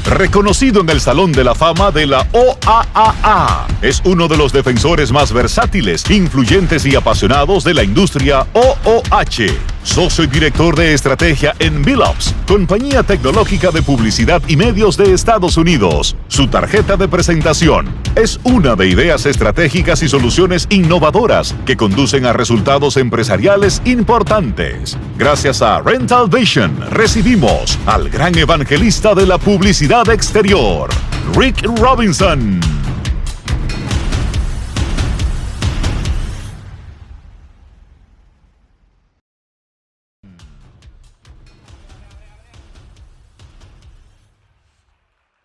Reconocido en el Salón de la Fama de la OAAA. Es uno de los defensores más versátiles, influyentes y apasionados de la industria OOH. Socio y director de estrategia en Billups, compañía tecnológica de publicidad y medios de Estados Unidos. Su tarjeta de presentación es una de ideas estratégicas y soluciones innovadoras que conducen a resultados empresariales importantes. Gracias a Rental Vision, recibimos al gran evangelista de la publicidad exterior, Rick Robinson.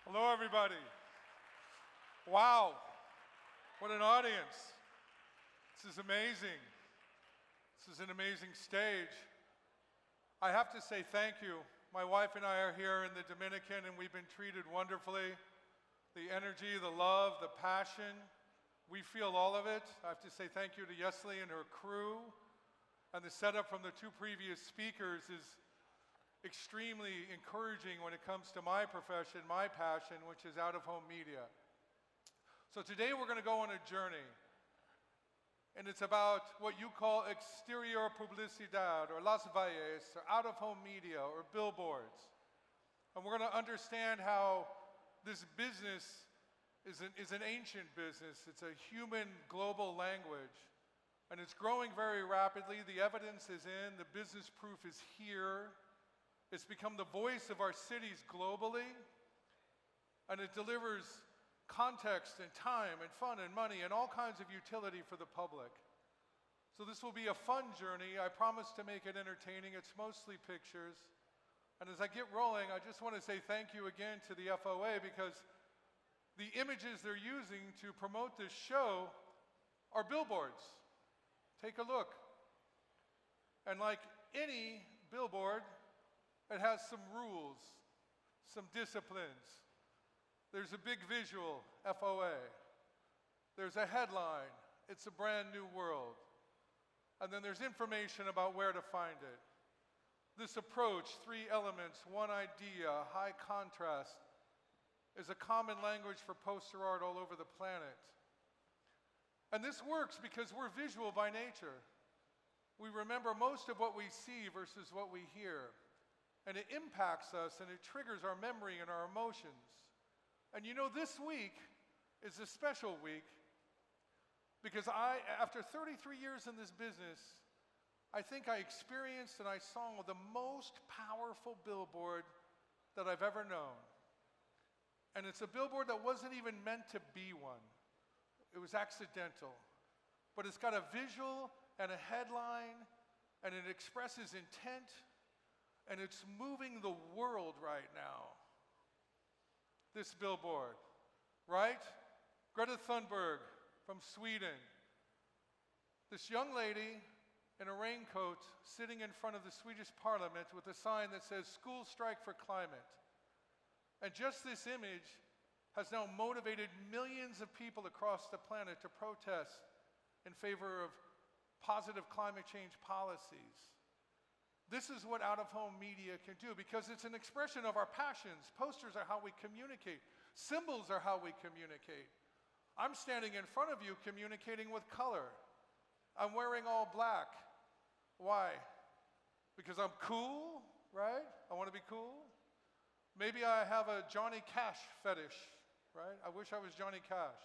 Hello, everybody. Wow, what an audience. This is amazing. This is an amazing stage. I have to say thank you. My wife and I are here in the Dominican, and we've been treated wonderfully. The energy, the love, the passion, we feel all of it. I have to say thank you to Yesli and her crew. And the setup from the two previous speakers is extremely encouraging when it comes to my profession, my passion, which is out-of-home media. So today we're going to go on a journey, and it's about what you call exterior publicidad, or las valles, or out-of-home media, or billboards. And we're going to understand how this business is an ancient business. It's a human global language, and it's growing very rapidly. The evidence is in, the business proof is here. It's become the voice of our cities globally, and it delivers context and time and fun and money and all kinds of utility for the public. So this will be a fun journey. I promise to make it entertaining. It's mostly pictures. And as I get rolling, I just want to say thank you again to the FOA, because the images they're using to promote this show are billboards. Take a look. And like any billboard, it has some rules, some disciplines. There's a big visual, FOA. There's a headline, it's a brand new world. And then there's information about where to find it. This approach, 3 elements, 1 idea, high contrast, is a common language for poster art all over the planet. And this works because we're visual by nature. We remember most of what we see versus what we hear. And it impacts us, and it triggers our memory and our emotions. And you know, this week is a special week because after 33 years in this business, I think I experienced and I saw the most powerful billboard that I've ever known. And it's a billboard that wasn't even meant to be one. It was accidental. But it's got a visual and a headline, and it expresses intent. And it's moving the world right now. This billboard, right? Greta Thunberg from Sweden. This young lady in a raincoat sitting in front of the Swedish parliament with a sign that says, "School strike for climate." And just this image has now motivated millions of people across the planet to protest in favor of positive climate change policies. This is what out-of-home media can do, because it's an expression of our passions. Posters are how we communicate. Symbols are how we communicate. I'm standing in front of you communicating with color. I'm wearing all black. Why? Because I'm cool, right? I want to be cool. Maybe I have a Johnny Cash fetish, right? I wish I was Johnny Cash.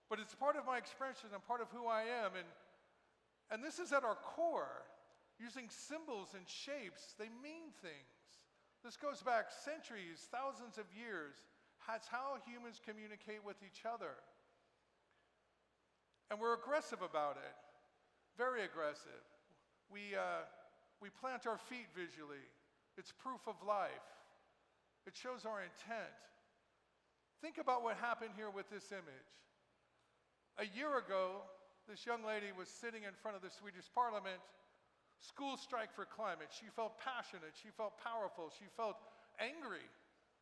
But it's part of my expression and part of who I am. And this is at our core. Using symbols and shapes, they mean things. This goes back centuries, thousands of years. That's how humans communicate with each other. And we're aggressive about it, very aggressive. We plant our feet visually. It's proof of life. It shows our intent. Think about what happened here with this image. A year ago, this young lady was sitting in front of the Swedish parliament. School strike for climate. She felt passionate. She felt powerful. She felt angry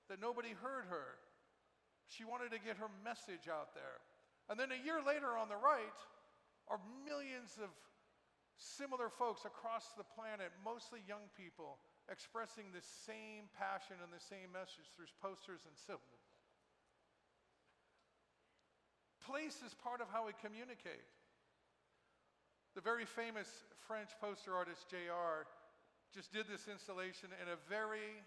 that nobody heard her. She wanted to get her message out there. And then a year later on the right are millions of similar folks across the planet, mostly young people, expressing the same passion and the same message through posters and symbols. Place is part of how we communicate. The very famous French poster artist J.R. just did this installation in a very,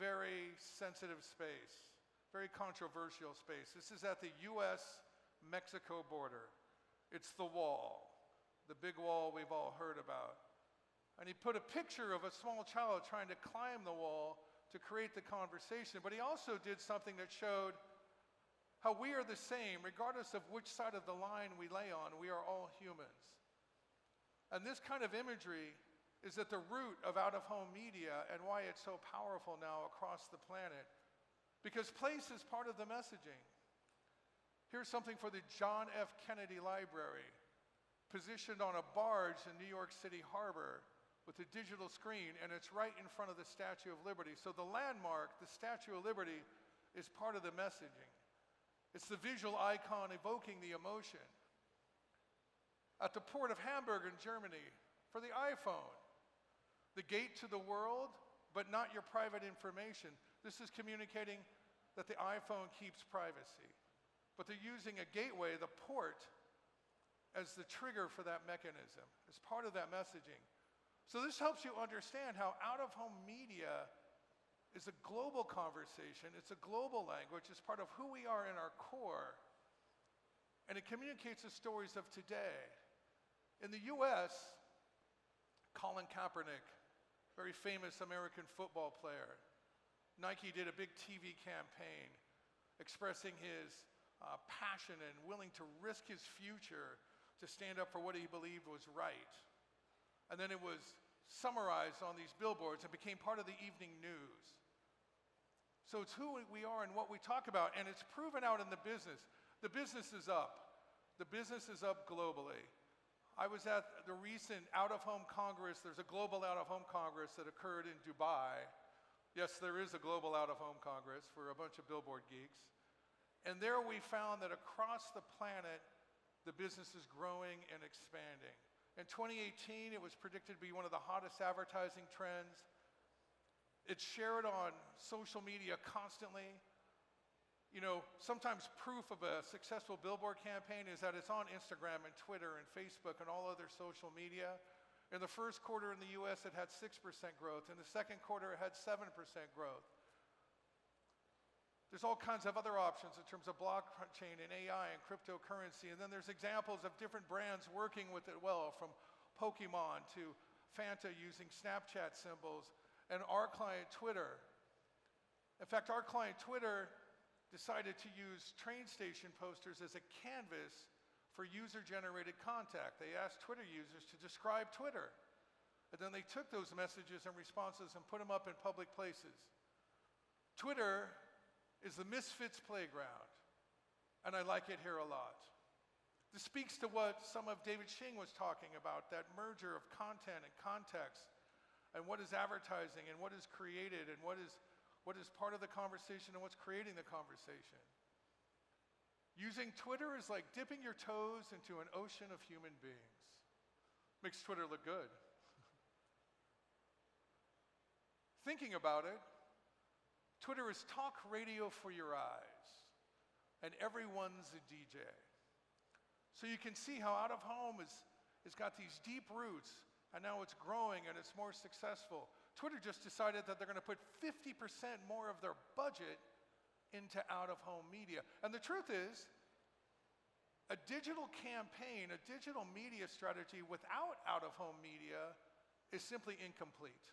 very sensitive space, very controversial space. This is at the US-Mexico border. It's the wall, the big wall we've all heard about. And he put a picture of a small child trying to climb the wall to create the conversation, but he also did something that showed how we are the same, regardless of which side of the line we lay on, we are all humans. And this kind of imagery is at the root of out-of-home media and why it's so powerful now across the planet. Because place is part of the messaging. Here's something for the John F. Kennedy Library, positioned on a barge in New York City Harbor with a digital screen, and it's right in front of the Statue of Liberty. So the landmark, the Statue of Liberty, is part of the messaging. It's the visual icon evoking the emotion. At the port of Hamburg in Germany, for the iPhone, the gate to the world, but not your private information. This is communicating that the iPhone keeps privacy. But they're using a gateway, the port, as the trigger for that mechanism, as part of that messaging. So this helps you understand how out-of-home media is a global conversation, it's a global language, it's part of who we are in our core, and it communicates the stories of today. In the US, Colin Kaepernick, very famous American football player, Nike did a big TV campaign expressing his passion and willing to risk his future to stand up for what he believed was right. And then it was summarized on these billboards and became part of the evening news. So it's who we are and what we talk about, and it's proven out in the business. The business is up. The business is up globally. I was at the recent out-of-home Congress. There's a global out-of-home Congress that occurred in Dubai. Yes, there is a global out-of-home Congress for a bunch of billboard geeks. And there we found that across the planet, the business is growing and expanding. In 2018, it was predicted to be one of the hottest advertising trends. It's shared on social media constantly. You know, sometimes proof of a successful billboard campaign is that it's on Instagram and Twitter and Facebook and all other social media. In the first quarter in the US, it had 6% growth. In the second quarter, it had 7% growth. There's all kinds of other options in terms of blockchain and AI and cryptocurrency. And then there's examples of different brands working with it well, from Pokemon to Fanta using Snapchat symbols, and our client Twitter. In fact, our client Twitter decided to use train station posters as a canvas for user-generated contact. They asked Twitter users to describe Twitter. And then they took those messages and responses and put them up in public places. Twitter is the misfits playground, and I like it here a lot. This speaks to what some of David Shing was talking about, that merger of content and context, and what is advertising and what is created and what is part of the conversation and what's creating the conversation. Using Twitter is like dipping your toes into an ocean of human beings. Makes Twitter look good. Thinking about it, Twitter is talk radio for your eyes, and everyone's a DJ. So you can see how out of home has got these deep roots, and now it's growing and it's more successful. Twitter just decided that they're going to put 50% more of their budget into out-of-home media. And the truth is, a digital campaign, a digital media strategy without out-of-home media is simply incomplete.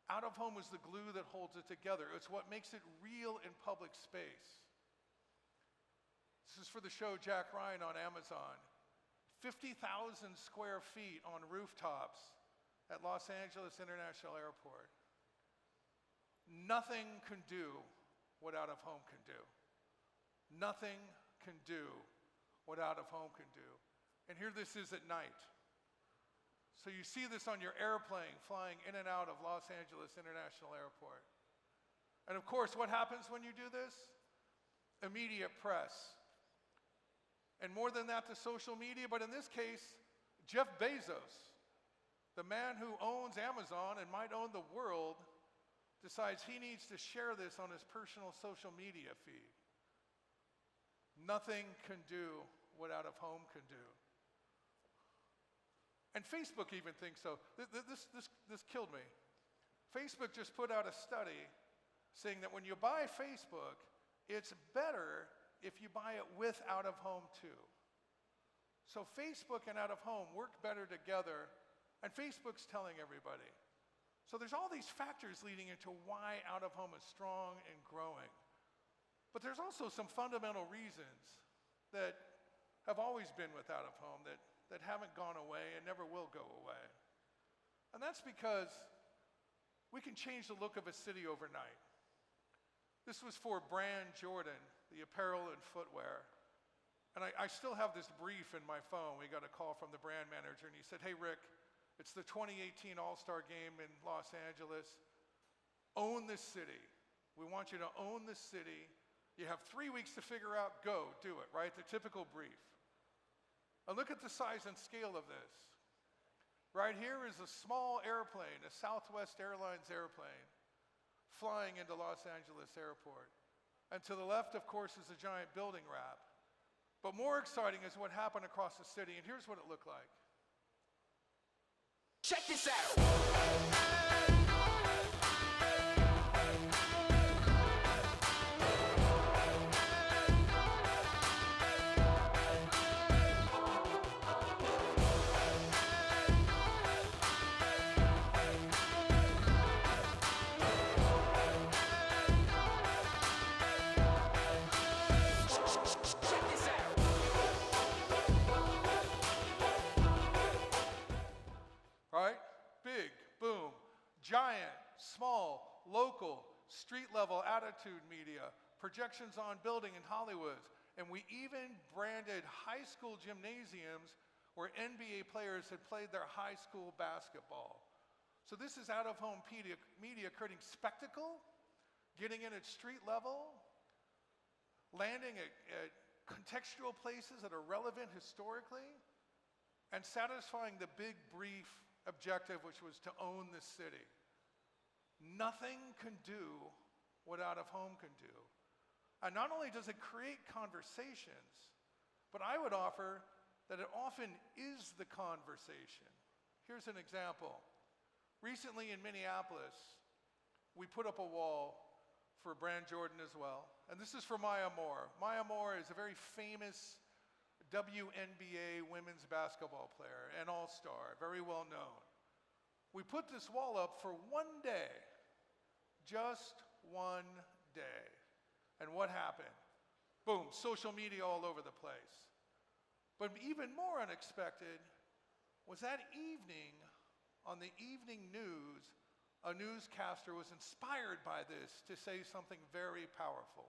Out-of-home is the glue that holds it together. It's what makes it real in public space. This is for the show Jack Ryan on Amazon. 50,000 square feet on rooftops at Los Angeles International Airport. Nothing can do what out-of-home can do. Nothing can do what out-of-home can do. And here this is at night. So you see this on your airplane flying in and out of Los Angeles International Airport. And of course, what happens when you do this? Immediate press. And more than that, the social media, but in this case, Jeff Bezos The man who owns Amazon and might own the world decides he needs to share this on his personal social media feed. Nothing can do what out of home can do. And Facebook even thinks so. This killed me. Facebook just put out a study saying that when you buy Facebook, it's better if you buy it with out of home too. So Facebook and out of home work better together, and Facebook's telling everybody. So there's all these factors leading into why out of home is strong and growing. But there's also some fundamental reasons that have always been with out of home that haven't gone away and never will go away. And that's because we can change the look of a city overnight. This was for brand Jordan, the apparel and footwear. And I still have this brief in my phone. We got a call from the brand manager, and he said, "Hey, Rick, it's the 2018 All-Star Game in Los Angeles. Own this city. We want you to own this city. You have 3 weeks to figure out, go, do it," right? The typical brief. And look at the size and scale of this. Right here is a small airplane, a Southwest Airlines airplane, flying into Los Angeles Airport. And to the left, of course, is a giant building wrap. But more exciting is what happened across the city, and here's what it looked like. Check this out. Right? Big, boom, giant, small, local, street-level attitude media, projections on building in Hollywood, and we even branded high school gymnasiums where NBA players had played their high school basketball. So this is out-of-home media creating spectacle, getting in at street level, landing at contextual places that are relevant historically, and satisfying the big brief objective, which was to own the city. Nothing can do what out of home can do. And not only does it create conversations, but I would offer that it often is the conversation. Here's an example. Recently in Minneapolis, we put up a wall for brand Jordan as well. And this is for Maya Moore. Maya Moore is a very famous WNBA women's basketball player, an all-star, very well known. We put this wall up for one day, just one day. And what happened? Boom, social media all over the place. But even more unexpected was that evening, on the evening news, a newscaster was inspired by this to say something very powerful.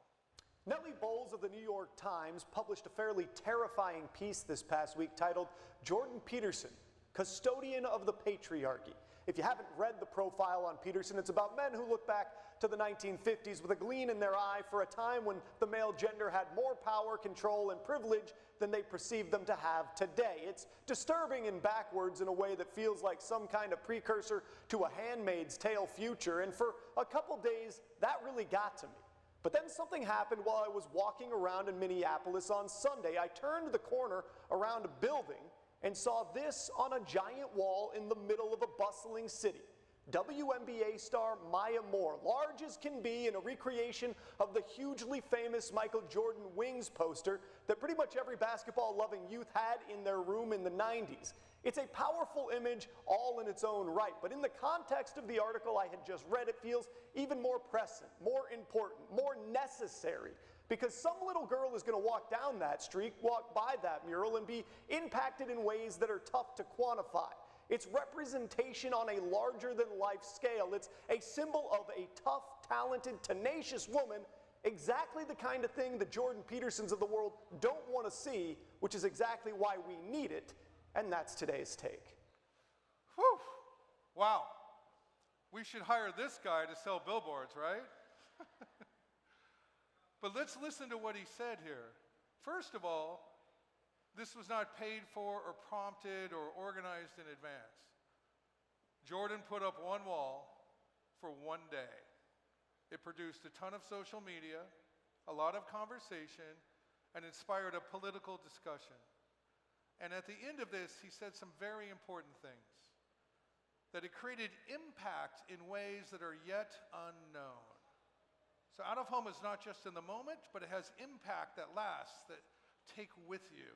Nellie Bowles of the New York Times published a fairly terrifying piece this past week titled "Jordan Peterson, Custodian of the Patriarchy." If you haven't read the profile on Peterson, it's about men who look back to the 1950s with a gleam in their eye for a time when the male gender had more power, control, and privilege than they perceive them to have today. It's disturbing and backwards in a way that feels like some kind of precursor to a Handmaid's Tale future, and for a couple days, that really got to me. But then something happened while I was walking around in Minneapolis on Sunday. I turned the corner around a building and saw this on a giant wall in the middle of a bustling city. WNBA star Maya Moore, large as can be, in a recreation of the hugely famous Michael Jordan Wings poster that pretty much every basketball-loving youth had in their room in the 90s. It's a powerful image all in its own right, but in the context of the article I had just read, it feels even more pressing, more important, more necessary, because some little girl is going to walk down that street, walk by that mural, and be impacted in ways that are tough to quantify. It's representation on a larger-than-life scale. It's a symbol of a tough, talented, tenacious woman, exactly the kind of thing the Jordan Petersons of the world don't want to see, which is exactly why we need it, and that's today's take. Whew! Wow. We should hire this guy to sell billboards, right? But let's listen to what he said here. First of all, this was not paid for or prompted or organized in advance. Jordan put up one wall for one day. It produced a ton of social media, a lot of conversation, and inspired a political discussion. And at the end of this, he said some very important things. That it created impact in ways that are yet unknown. So out of home is not just in the moment, but it has impact that lasts, that take with you.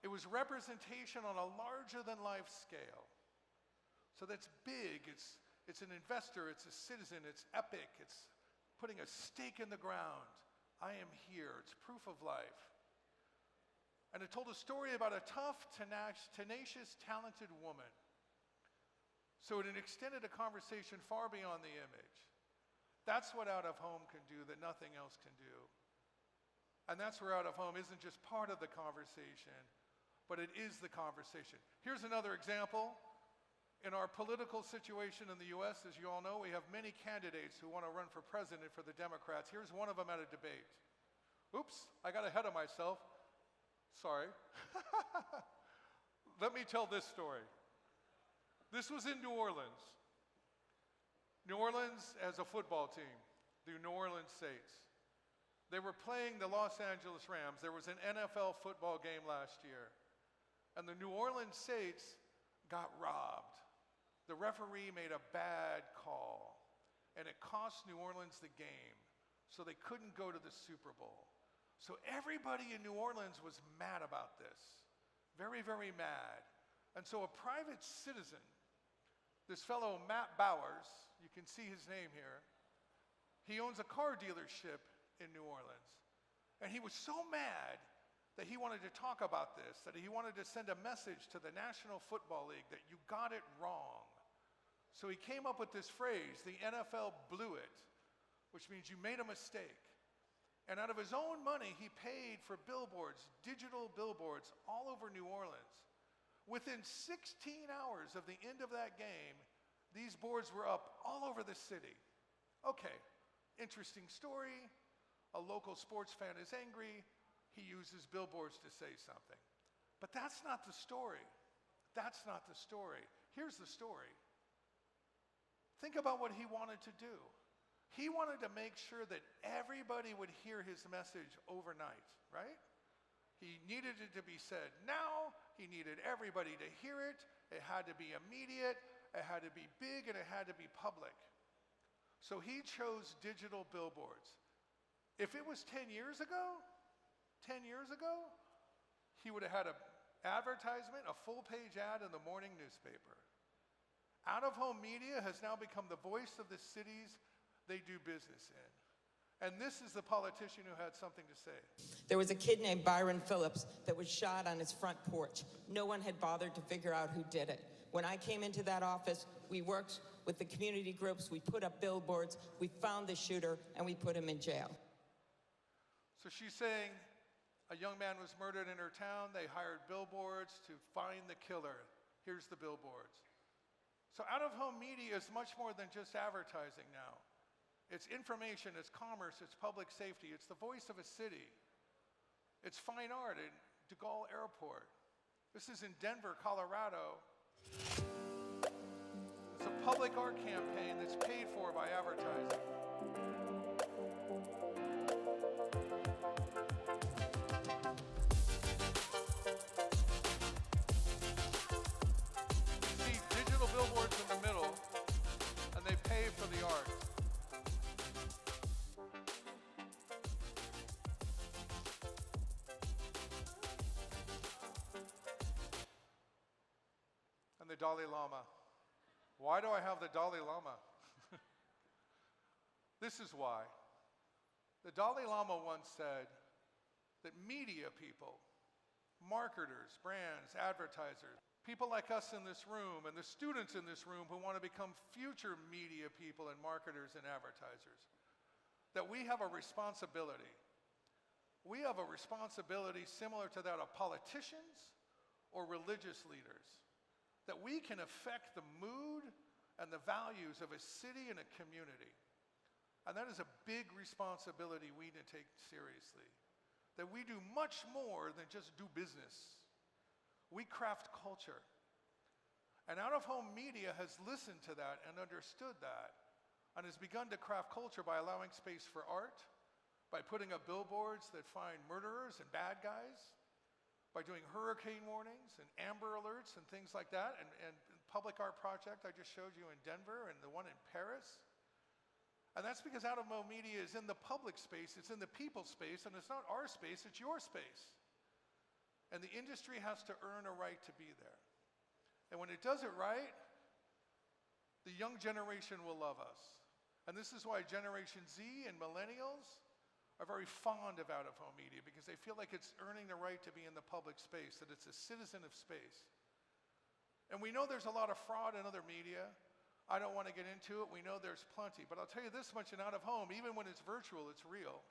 It was representation on a larger than life scale. So that's big, it's an investor, it's a citizen, it's epic, it's putting a stake in the ground. I am here, it's proof of life. And it told a story about a tough, tenacious, talented woman. So it extended a conversation far beyond the image. That's what out of home can do that nothing else can do. And that's where out of home isn't just part of the conversation, but it is the conversation. Here's another example. In our political situation in the US, as you all know, we have many candidates who want to run for president for the Democrats. Here's one of them at a debate. Oops, I got ahead of myself. Sorry. Let me tell this story. This was in New Orleans. New Orleans has a football team, the New Orleans Saints. They were playing the Los Angeles Rams. There was an NFL football game last year. And the New Orleans Saints got robbed. The referee made a bad call, and it cost New Orleans the game, so they couldn't go to the Super Bowl. So everybody in New Orleans was mad about this, very, very mad. And so a private citizen, this fellow Matt Bowers, you can see his name here, he owns a car dealership in New Orleans. And he was so mad that he wanted to talk about this, that he wanted to send a message to the National Football League that you got it wrong. So he came up with this phrase, the NFL blew it, which means you made a mistake. And out of his own money, he paid for billboards, digital billboards all over New Orleans. Within 16 hours of the end of that game, these boards were up all over the city. Okay, interesting story. A local sports fan is angry. He uses billboards to say something. But that's not the story. That's not the story. Here's the story. Think about what he wanted to do. He wanted to make sure that everybody would hear his message overnight, right? He needed it to be said now. He needed everybody to hear it. It had to be immediate. It had to be big, and it had to be public. So he chose digital billboards. If it was 10 years ago, he would have had an advertisement, a full-page ad in the morning newspaper. Out-of-home media has now become the voice of the cities they do business in. And this is the politician who had something to say. There was a kid named Byron Phillips that was shot on his front porch. No one had bothered to figure out who did it. When I came into that office, we worked with the community groups, we put up billboards, we found the shooter, and we put him in jail. So she's saying a young man was murdered in her town. They hired billboards to find the killer. Here's the billboards. So out-of-home media is much more than just advertising now. It's information, it's commerce, it's public safety, it's the voice of a city. It's fine art at de Gaulle Airport. This is in Denver, Colorado. It's a public art campaign that's paid for by advertising. Billboards in the middle, and they pay for the art. And the Dalai Lama. Why do I have the Dalai Lama? This is why. The Dalai Lama once said that media people, marketers, brands, advertisers, people like us in this room and the students in this room who want to become future media people and marketers and advertisers, that we have a responsibility. We have a responsibility similar to that of politicians or religious leaders, that we can affect the mood and the values of a city and a community. And that is a big responsibility we need to take seriously, that we do much more than just do business. We craft culture. And out-of-home media has listened to that and understood that and has begun to craft culture by allowing space for art, by putting up billboards that find murderers and bad guys, by doing hurricane warnings and amber alerts and things like that, and public art project I just showed you in Denver and the one in Paris. And that's because out-of-home media is in the public space, it's in the people's space, and it's not our space, it's your space. And the industry has to earn a right to be there. And when it does it right, the young generation will love us. And this is why Generation Z and millennials are very fond of out-of-home media, because they feel like it's earning the right to be in the public space, that it's a citizen of space. And we know there's a lot of fraud in other media. I don't want to get into it. We know there's plenty. But I'll tell you this much in out-of-home, even when it's virtual, it's real.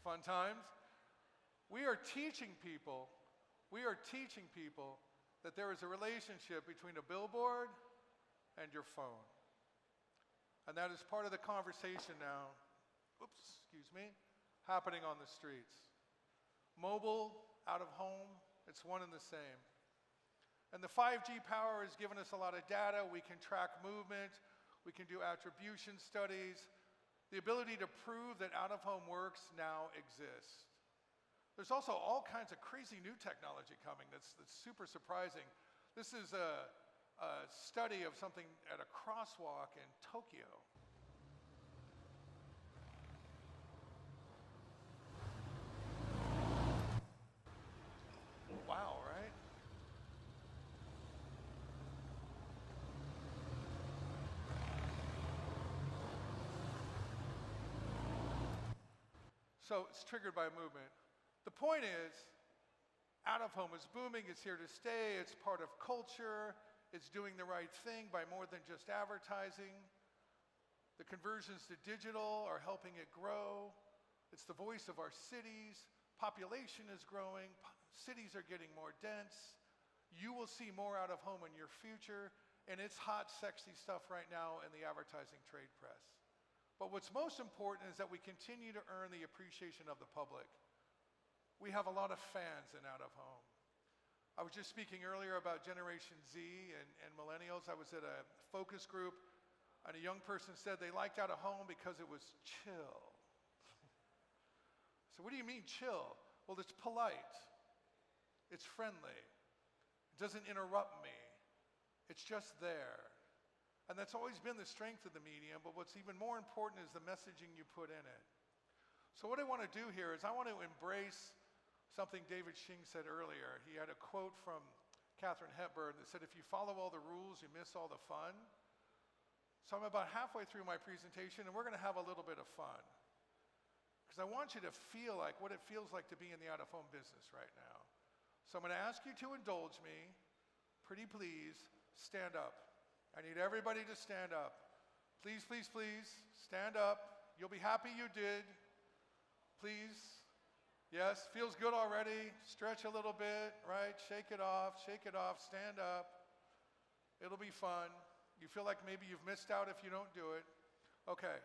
Fun times. We are teaching people that there is a relationship between a billboard and your phone. And that is part of the conversation now, happening on the streets. Mobile, out of home, it's one and the same. And the 5G power has given us a lot of data. We can track movement, we can do attribution studies. The ability to prove that out-of-home works now exists. There's also all kinds of crazy new technology coming that's super surprising. This is a study of something at a crosswalk in Tokyo. Wow, right? So it's triggered by movement. The point is, out-of-home is booming, it's here to stay, it's part of culture, it's doing the right thing by more than just advertising. The conversions to digital are helping it grow. It's the voice of our cities. Population is growing, cities are getting more dense. You will see more out-of-home in your future, and it's hot, sexy stuff right now in the advertising trade press. But what's most important is that we continue to earn the appreciation of the public. We have a lot of fans in out-of-home. I was just speaking earlier about Generation Z and millennials. I was at a focus group, and a young person said they liked out-of-home because it was chill. So what do you mean chill? Well, it's polite. It's friendly. It doesn't interrupt me. It's just there. And that's always been the strength of the medium, but what's even more important is the messaging you put in it. So what I want to do here is I want to embrace something David Shing said earlier. He had a quote from Katharine Hepburn that said, if you follow all the rules, you miss all the fun. So I'm about halfway through my presentation, and we're going to have a little bit of fun. Because I want you to feel like what it feels like to be in the out-of-home business right now. So I'm going to ask you to indulge me. Pretty please, stand up. I need everybody to stand up. Please, please, please, stand up. You'll be happy you did. Please. Yes, feels good already. Stretch a little bit, right? Shake it off, stand up. It'll be fun. You feel like maybe you've missed out if you don't do it. Okay,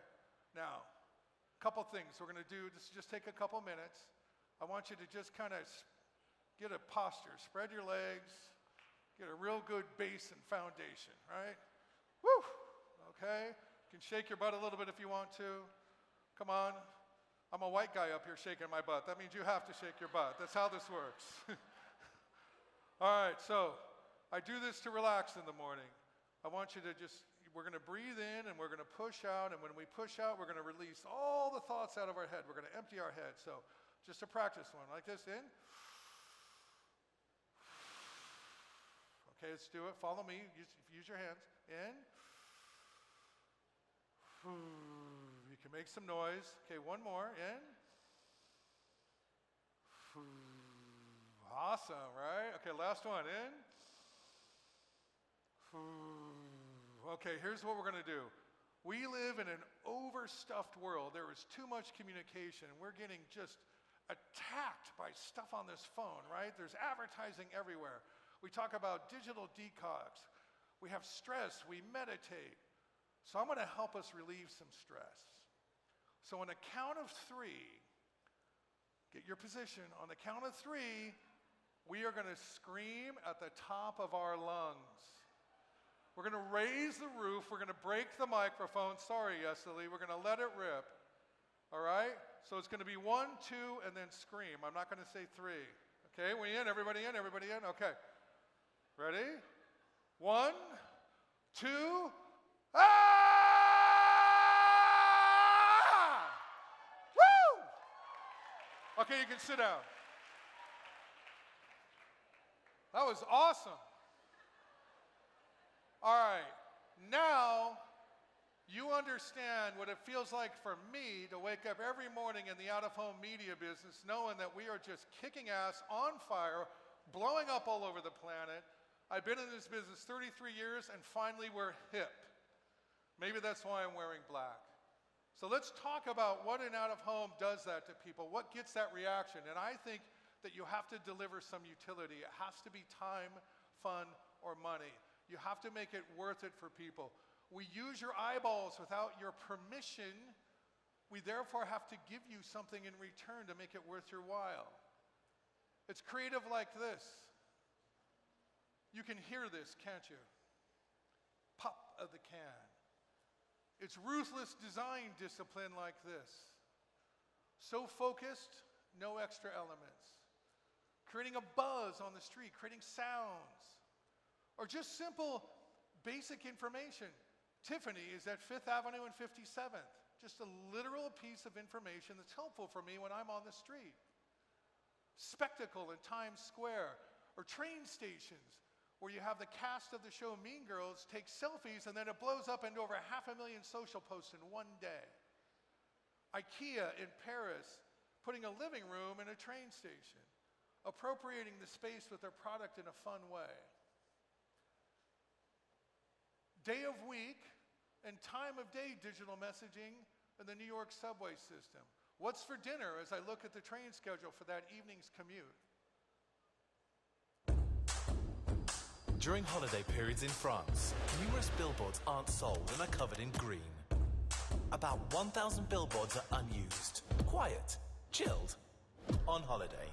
now, a couple things we're gonna do. This will just take a couple minutes. I want you to just kind of get a posture. Spread your legs. Get a real good base and foundation, right? Woo! Okay? You can shake your butt a little bit if you want to. Come on. I'm a white guy up here shaking my butt. That means you have to shake your butt. That's how this works. All right, so I do this to relax in the morning. I want you to we're going to breathe in and we're going to push out, and when we push out, we're going to release all the thoughts out of our head. We're going to empty our head. So just to practice one, like this, in. Okay, let's do it. Follow me. Use your hands. In. You can make some noise. Okay, one more. In. Awesome, right? Okay, last one. In. Okay, here's what we're going to do. We live in an overstuffed world. There is too much communication. We're getting just attacked by stuff on this phone, right? There's advertising everywhere. We talk about digital detox. We have stress. We meditate. So I'm going to help us relieve some stress. So on the count of 3, get your position. On the count of 3, we are going to scream at the top of our lungs. We're going to raise the roof. We're going to break the microphone. Sorry, Yesali. We're going to let it rip. All right? So it's going to be 1, 2, and then scream. I'm not going to say 3. Okay, we in? Everybody in? Everybody in? Okay. Ready? 1, 2, ah! Woo! Okay, you can sit down. That was awesome. All right, now you understand what it feels like for me to wake up every morning in the out-of-home media business knowing that we are just kicking ass, on fire, blowing up all over the planet. I've been in this business 33 years and finally we're hip. Maybe that's why I'm wearing black. So let's talk about what an out-of-home does that to people, what gets that reaction. And I think that you have to deliver some utility. It has to be time, fun, or money. You have to make it worth it for people. We use your eyeballs without your permission. We therefore have to give you something in return to make it worth your while. It's creative like this. You can hear this, can't you? Pop of the can. It's ruthless design discipline like this. So focused, no extra elements. Creating a buzz on the street, creating sounds. Or just simple, basic information. Tiffany is at 5th Avenue and 57th. Just a literal piece of information that's helpful for me when I'm on the street. Spectacle in Times Square. Or train stations, where you have the cast of the show Mean Girls take selfies and then it blows up into over 500,000 social posts in one day. IKEA in Paris, putting a living room in a train station. Appropriating the space with their product in a fun way. Day of week and time of day digital messaging in the New York subway system. What's for dinner as I look at the train schedule for that evening's commute? During holiday periods in France, numerous billboards aren't sold and are covered in green. About 1,000 billboards are unused, quiet, chilled, on holiday.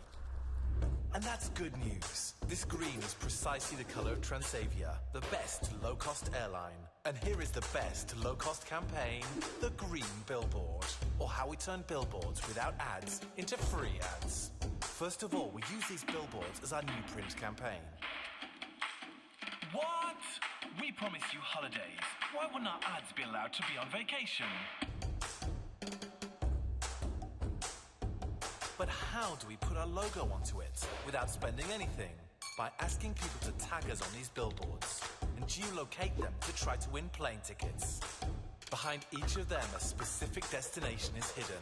And that's good news. This green is precisely the color of Transavia, the best low-cost airline. And here is the best low-cost campaign, the Green Billboard. Or how we turn billboards without ads into free ads. First of all, we use these billboards as our new print campaign. What? We promised you holidays. Why wouldn't our ads be allowed to be on vacation? But how do we put our logo onto it without spending anything? By asking people to tag us on these billboards and geolocate them to try to win plane tickets. Behind each of them, a specific destination is hidden.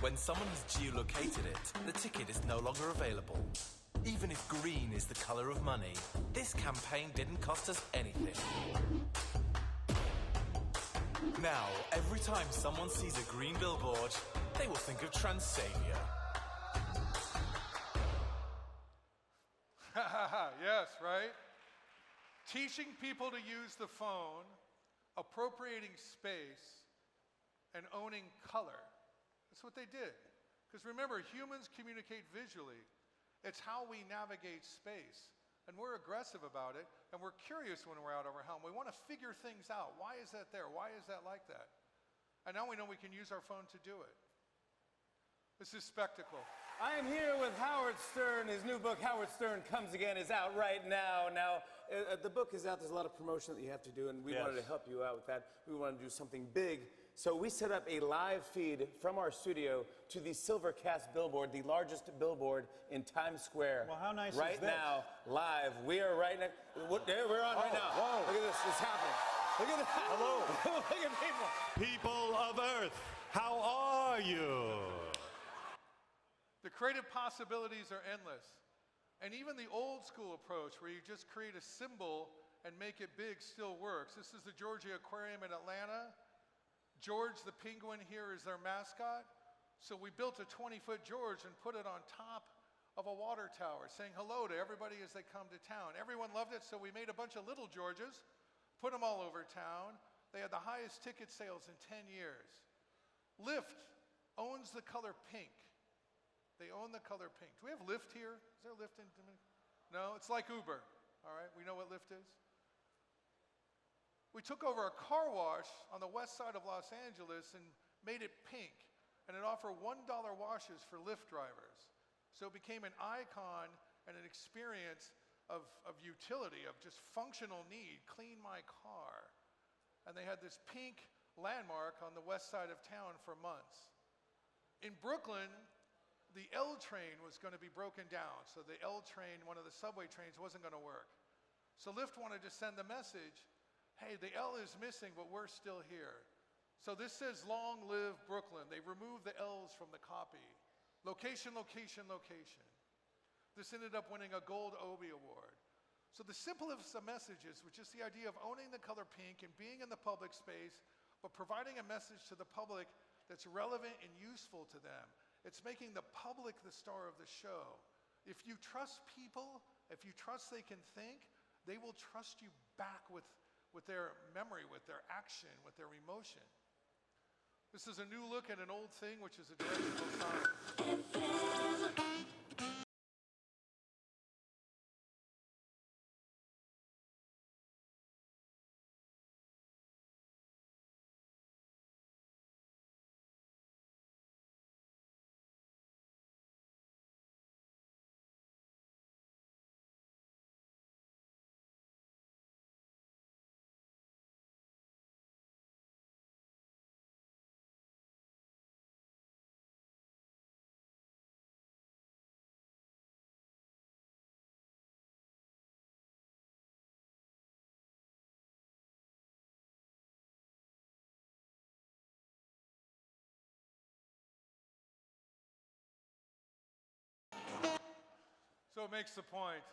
When someone has geolocated it, the ticket is no longer available. Even if green is the color of money, this campaign didn't cost us anything. Now, every time someone sees a green billboard, they will think of Transavia. Yes, right? Teaching people to use the phone, appropriating space, and owning color. That's what they did. Because remember, humans communicate visually. It's how we navigate space. And we're aggressive about it, and we're curious when we're out of our helm. We want to figure things out. Why is that there? Why is that like that? And now we know we can use our phone to do it. This is spectacle. I am here with Howard Stern. His new book, Howard Stern Comes Again, is out right now. Now, the book is out. There's a lot of promotion that you have to do, and we wanted to help you out with that. We wanted to do something big. So we set up a live feed from our studio to the Silvercast billboard, the largest billboard in Times Square. Well, how nice right is this? now, live. We are right now. We're on right now. Whoa. Look at this. It's happening. Look at that. Hello. Look at people. People of Earth, how are you? The creative possibilities are endless. And even the old school approach where you just create a symbol and make it big still works. This is the Georgia Aquarium in Atlanta. George the penguin here is their mascot. So we built a 20-foot George and put it on top of a water tower saying hello to everybody as they come to town. Everyone loved it, so we made a bunch of little Georges, put them all over town. They had the highest ticket sales in 10 years. Lyft owns the color pink. They own the color pink. Do we have Lyft here? Is there Lyft in Dominican? No, it's like Uber. All right, we know what Lyft is. We took over a car wash on the west side of Los Angeles and made it pink, and it offered $1 washes for Lyft drivers. So it became an icon and an experience of utility, of just functional need. Clean my car. And they had this pink landmark on the west side of town for months. In Brooklyn, the L train was going to be broken down. So the L train, one of the subway trains, wasn't going to work. So Lyft wanted to send the message, hey, the L is missing, but we're still here. So this says, long live Brooklyn. They removed the L's from the copy. Location, location, location. This ended up winning a Gold Obie Award. So the simplest of messages was just the idea of owning the color pink and being in the public space, but providing a message to the public that's relevant and useful to them. It's making the public the star of the show. If you trust people, if you trust they can think, they will trust you back with their memory, with their action, with their emotion. This is a new look at an old thing, which is a directional sign. So it makes the point.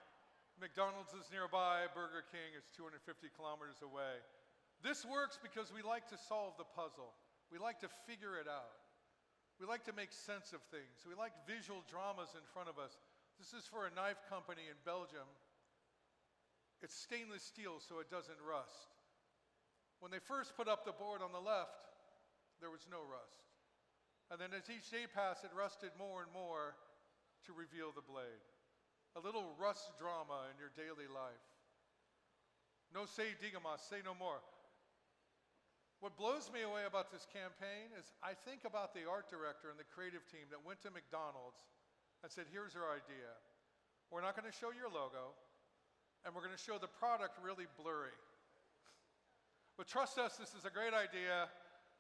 McDonald's is nearby, Burger King is 250 kilometers away. This works because we like to solve the puzzle. We like to figure it out. We like to make sense of things. We like visual dramas in front of us. This is for a knife company in Belgium. It's stainless steel so it doesn't rust. When they first put up the board on the left, there was no rust. And then as each day passed, it rusted more and more to reveal the blade. A little rust drama in your daily life. No say digamas, say no more. What blows me away about this campaign is I think about the art director and the creative team that went to McDonald's and said, here's our idea. We're not going to show your logo, and we're going to show the product really blurry. But trust us, this is a great idea,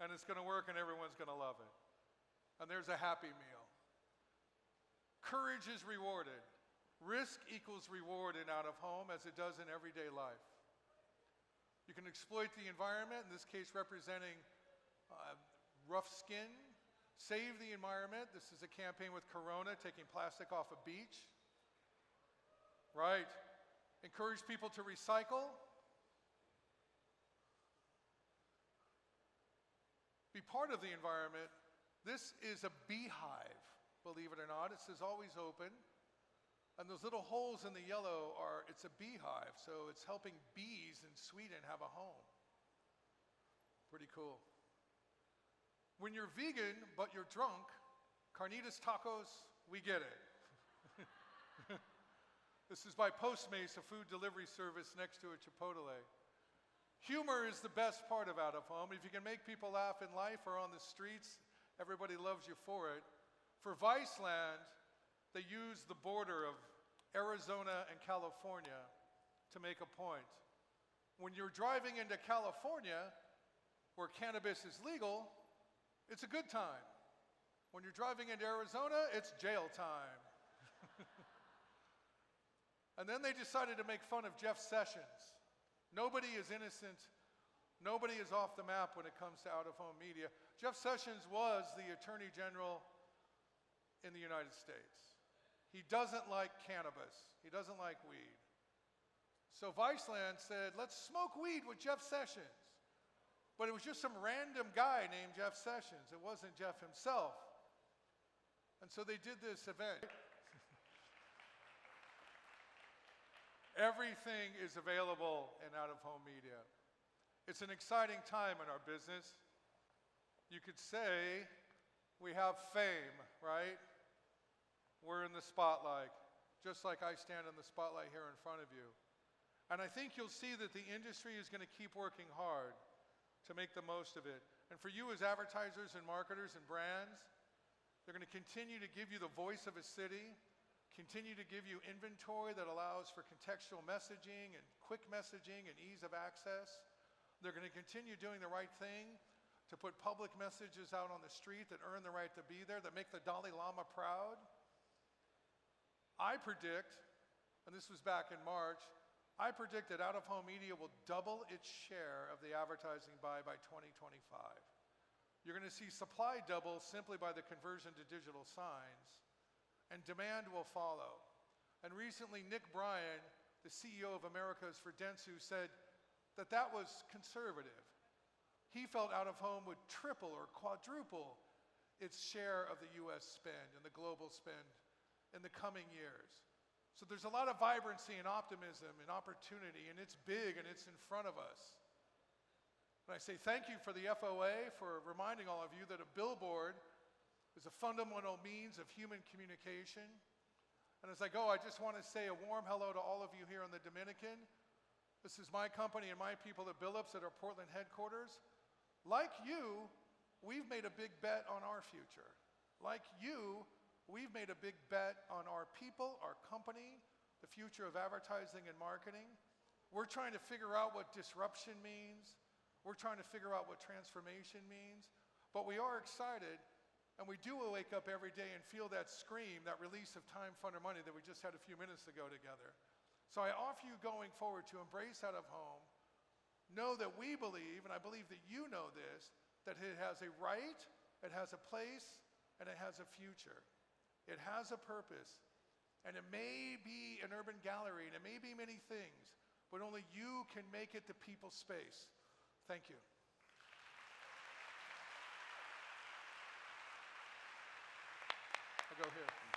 and it's going to work, and everyone's going to love it. And there's a happy meal. Courage is rewarded. Risk equals reward in out of home as it does in everyday life. You can exploit the environment, in this case representing rough skin. Save the environment. This is a campaign with Corona taking plastic off a beach. Right. Encourage people to recycle. Be part of the environment. This is a beehive, believe it or not. It says always open. And those little holes in the yellow it's a beehive, so it's helping bees in Sweden have a home. Pretty cool. When you're vegan, but you're drunk, carnitas tacos, we get it. This is by Postmates, a food delivery service next to a Chipotle. Humor is the best part of out of home. If you can make people laugh in life or on the streets, everybody loves you for it. For Viceland, they used the border of Arizona and California to make a point. When you're driving into California, where cannabis is legal, it's a good time. When you're driving into Arizona, it's jail time. And then they decided to make fun of Jeff Sessions. Nobody is innocent. Nobody is off the map when it comes to out-of-home media. Jeff Sessions was the Attorney General in the United States. He doesn't like cannabis. He doesn't like weed. So Viceland said, let's smoke weed with Jeff Sessions. But it was just some random guy named Jeff Sessions. It wasn't Jeff himself. And so they did this event. Everything is available in out-of-home media. It's an exciting time in our business. You could say we have fame, right? We're in the spotlight, just like I stand in the spotlight here in front of you. And I think you'll see that the industry is going to keep working hard to make the most of it. And for you as advertisers and marketers and brands, they're going to continue to give you the voice of a city, continue to give you inventory that allows for contextual messaging and quick messaging and ease of access. They're going to continue doing the right thing to put public messages out on the street that earn the right to be there, that make the Dalai Lama proud. I predict, and this was back in March, I predict that out-of-home media will double its share of the advertising buy by 2025. You're going to see supply double simply by the conversion to digital signs, and demand will follow. And recently, Nick Bryan, the CEO of Americas for Dentsu, said that that was conservative. He felt out-of-home would triple or quadruple its share of the US spend and the global spend in the coming years. So there's a lot of vibrancy and optimism and opportunity, and it's big and it's in front of us. And I say thank you for the FOA for reminding all of you that a billboard is a fundamental means of human communication. And as I go, I just want to say a warm hello to all of you here in the Dominican. This is my company and my people at Billups at our Portland headquarters. Like you, we've made a big bet on our future. Like you, we've made a big bet on our people, our company, the future of advertising and marketing. We're trying to figure out what disruption means. We're trying to figure out what transformation means. But we are excited. And we do wake up every day and feel that scream, that release of time, fun, or money that we just had a few minutes ago together. So I offer you going forward to embrace out-of-home. Know that we believe, and I believe that you know this, that it has a right, it has a place, and it has a future. It has a purpose. And it may be an urban gallery, and it may be many things, but only you can make it the people's space. Thank you. I'll go here.